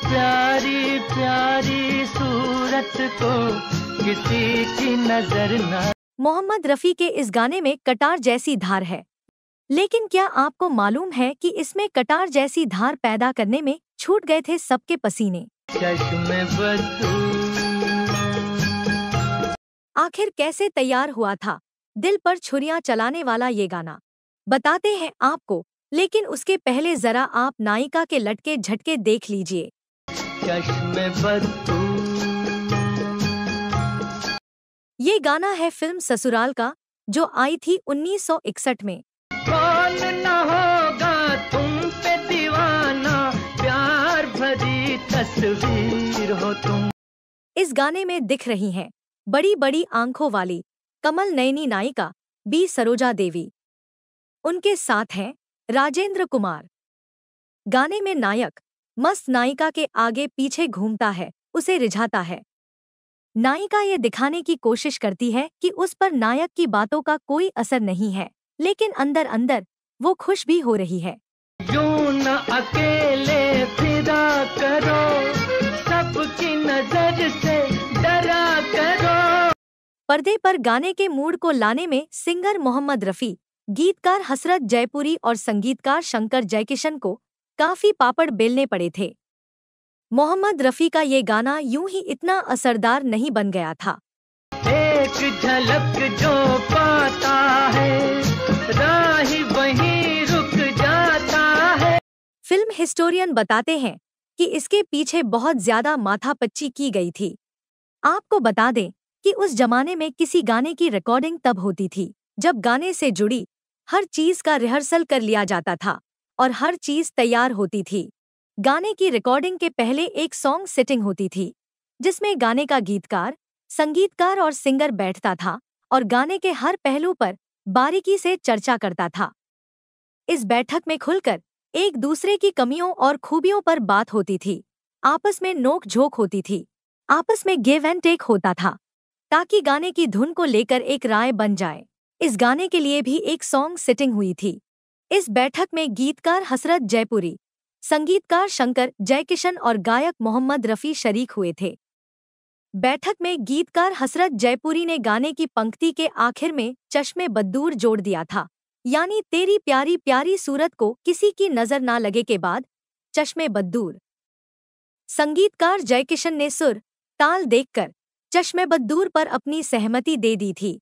प्यारी प्यारी सूरत को किसी की नजर न। मोहम्मद रफ़ी के इस गाने में कटार जैसी धार है, लेकिन क्या आपको मालूम है कि इसमें कटार जैसी धार पैदा करने में छूट गए थे सबके पसीने। चश्मे बदू आखिर कैसे तैयार हुआ था दिल पर छुरियां चलाने वाला ये गाना, बताते हैं आपको, लेकिन उसके पहले जरा आप नायिका के लटके झटके देख लीजिए। चश्मे बदू ये गाना है फिल्म ससुराल का, जो आई थी 1961 में। कौन न होगा तुम पे दीवाना, प्यार भरी तस्वीर हो तुम। इस गाने में दिख रही हैं बड़ी बड़ी आंखों वाली कमल नयनी नायिका बी सरोजा देवी। उनके साथ हैं राजेंद्र कुमार। गाने में नायक मस्त नायिका के आगे पीछे घूमता है, उसे रिझाता है। नायिका ये दिखाने की कोशिश करती है कि उस पर नायक की बातों का कोई असर नहीं है, लेकिन अंदर अंदर वो खुश भी हो रही है। यूं न अकेले फिरा करो, सबकी नजर से डरा करो। पर्दे पर गाने के मूड को लाने में सिंगर मोहम्मद रफ़ी, गीतकार हसरत जयपुरी और संगीतकार शंकर जयकिशन को काफी पापड़ बेलने पड़े थे। मोहम्मद रफ़ी का ये गाना यूं ही इतना असरदार नहीं बन गया था। एक झलक जो पाता है, राही वहीं रुक जाता है। फिल्म हिस्टोरियन बताते हैं कि इसके पीछे बहुत ज्यादा माथापच्ची की गई थी। आपको बता दें कि उस जमाने में किसी गाने की रिकॉर्डिंग तब होती थी जब गाने से जुड़ी हर चीज का रिहर्सल कर लिया जाता था और हर चीज तैयार होती थी। गाने की रिकॉर्डिंग के पहले एक सॉन्ग सेटिंग होती थी, जिसमें गाने का गीतकार, संगीतकार और सिंगर बैठता था और गाने के हर पहलू पर बारीकी से चर्चा करता था। इस बैठक में खुलकर एक दूसरे की कमियों और खूबियों पर बात होती थी, आपस में नोक झोंक होती थी, आपस में गिव एंड टेक होता था, ताकि गाने की धुन को लेकर एक राय बन जाए। इस गाने के लिए भी एक सॉन्ग सेटिंग हुई थी। इस बैठक में गीतकार हसरत जयपुरी, संगीतकार शंकर जयकिशन और गायक मोहम्मद रफ़ी शरीक हुए थे। बैठक में गीतकार हसरत जयपुरी ने गाने की पंक्ति के आखिर में चश्मे बद्दूर जोड़ दिया था, यानी तेरी प्यारी प्यारी सूरत को किसी की नजर ना लगे के बाद चश्मे बद्दूर। संगीतकार जयकिशन ने सुर ताल देखकर चश्मे बद्दूर पर अपनी सहमति दे दी थी।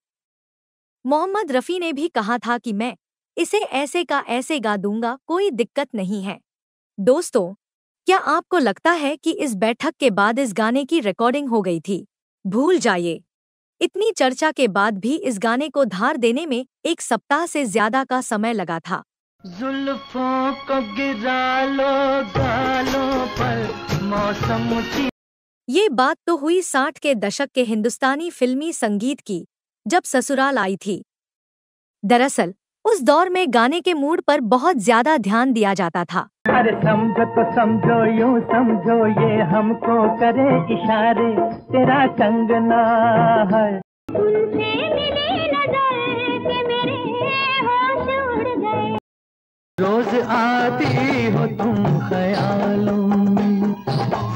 मोहम्मद रफ़ी ने भी कहा था कि मैं इसे ऐसे का ऐसे गा दूंगा, कोई दिक्कत नहीं है। दोस्तों, क्या आपको लगता है कि इस बैठक के बाद इस गाने की रिकॉर्डिंग हो गई थी? भूल जाइए। इतनी चर्चा के बाद भी इस गाने को धार देने में 1 सप्ताह से ज्यादा का समय लगा था। जुल्फों को गिरा लो गालों पर, मौसम की। ये बात तो हुई 60 के दशक के हिंदुस्तानी फिल्मी संगीत की, जब ससुराल आई थी। दरअसल उस दौर में गाने के मूड पर बहुत ज्यादा ध्यान दिया जाता था। अरे समझो तो समझो, यूं समझो ये हमको करे इशारे, तेरा कंगना है। तुमसे मिली नजर के मेरे होश उड़ गए। रोज आती हो तुम ख्यालों में,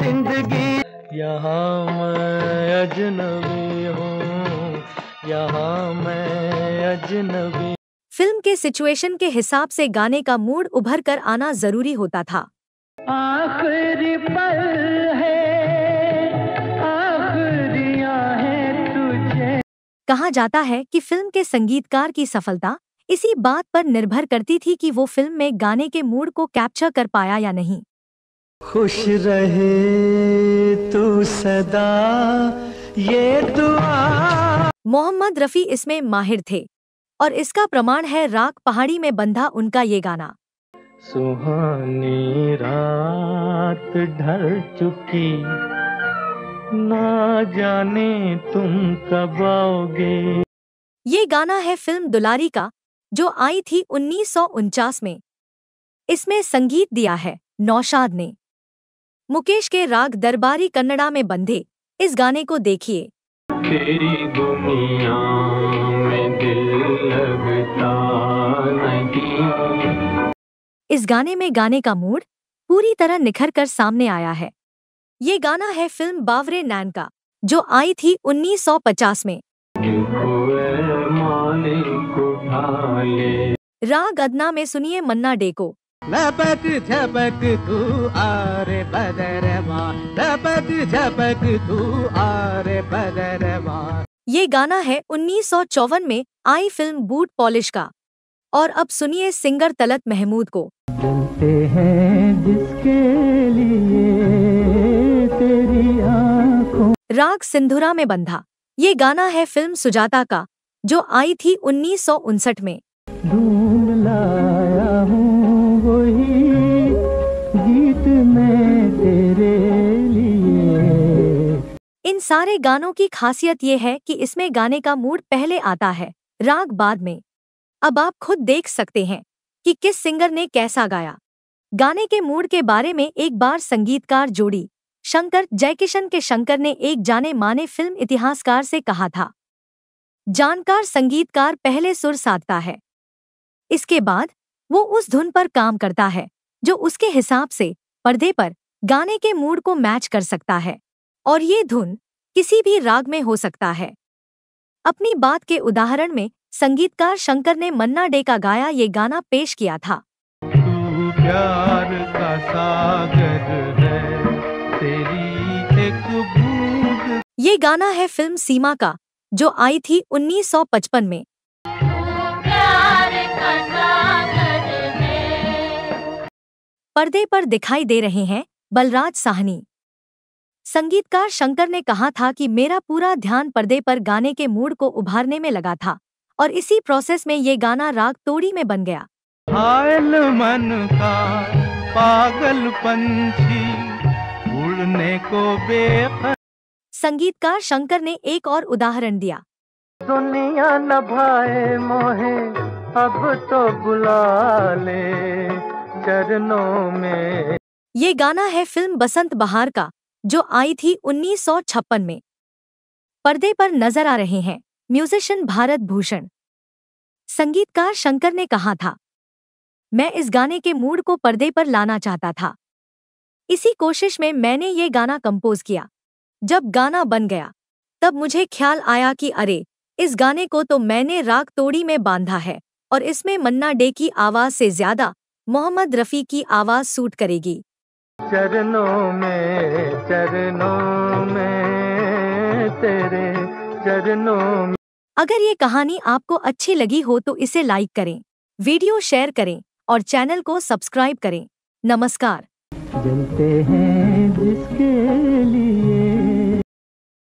जिंदगी यहाँ मैं अजनबी हूँ, यहाँ मैं अजनबी। फिल्म के सिचुएशन के हिसाब से गाने का मूड उभर कर आना जरूरी होता था। आखिरी पल है, आखिरियां हैं तुझे। कहा जाता है कि फिल्म के संगीतकार की सफलता इसी बात पर निर्भर करती थी कि वो फिल्म में गाने के मूड को कैप्चर कर पाया या नहीं। खुश रहे तू सदा, ये दुआ। मोहम्मद रफ़ी इसमें माहिर थे और इसका प्रमाण है राग पहाड़ी में बंधा उनका ये गाना। सुहानी रात ढल चुकी, ना जाने तुम कब आओगे। ये गाना है फिल्म दुलारी का, जो आई थी 1949 में। इसमें संगीत दिया है नौशाद ने। मुकेश के राग दरबारी कन्नड़ा में बंधे इस गाने को देखिए। तेरी दुनिया में दिल लगता नहीं। इस गाने में गाने का मूड पूरी तरह निखर कर सामने आया है। ये गाना है फिल्म बावरे नैन का, जो आई थी 1950 में। राग अदना में सुनिए मन्ना डे को। लपक झपक तू आरे बदरवा, लपक झपक तू आरे बदरवा। ये गाना है 1954 में आई फिल्म बूट पॉलिश का। और अब सुनिए सिंगर तलत महमूद को। जलते हैं जिसके लिए तेरी आँखों। राग सिंधुरा में बंधा। ये गाना है फिल्म सुजाता का, जो आई थी 1959 में। ढूंढ लाया हूँ वही गीत मैं तेरे लिए। इन सारे गानों की खासियत ये है कि इसमें गाने का मूड पहले आता है, राग बाद में। अब आप खुद देख सकते हैं कि किस सिंगर ने कैसा गाया। गाने के मूड के बारे में एक बार संगीतकार जोड़ी शंकर जयकिशन के शंकर ने एक जाने माने फिल्म इतिहासकार से कहा था, जानकार संगीतकार पहले सुर साधता है, इसके बाद वो उस धुन पर काम करता है जो उसके हिसाब से पर्दे पर गाने के मूड को मैच कर सकता है, और ये धुन किसी भी राग में हो सकता है। अपनी बात के उदाहरण में संगीतकार शंकर ने मन्ना डे का गाया ये गाना पेश किया था। तू प्यार का सागर है, तेरी एक बूंद। ये गाना है फिल्म सीमा का, जो आई थी 1955 में। पर्दे पर दिखाई दे रहे हैं बलराज साहनी। संगीतकार शंकर ने कहा था कि मेरा पूरा ध्यान पर्दे पर गाने के मूड को उभारने में लगा था, और इसी प्रोसेस में ये गाना राग तोड़ी में बन गया। घायल मन का पागल पंछी उड़ने को बेखबर। संगीतकार शंकर ने एक और उदाहरण दिया। दुनिया न भाए मोहे अब तो बुला ले चरणों में। ये गाना है फिल्म बसंत बहार का, जो आई थी 1956 में। पर्दे पर नजर आ रहे हैं म्यूजिशियन भारत भूषण। संगीतकार शंकर ने कहा था, मैं इस गाने के मूड को पर्दे पर लाना चाहता था। इसी कोशिश में मैंने ये गाना कंपोज किया। जब गाना बन गया तब मुझे ख्याल आया कि अरे, इस गाने को तो मैंने राग तोड़ी में बांधा है, और इसमें मन्ना डे की आवाज से ज्यादा मोहम्मद रफी की आवाज सूट करेगी। चरणों में तेरे चरणों में। अगर ये कहानी आपको अच्छी लगी हो तो इसे लाइक करें, वीडियो शेयर करें और चैनल को सब्सक्राइब करें। नमस्कार। जलते हैं जिसके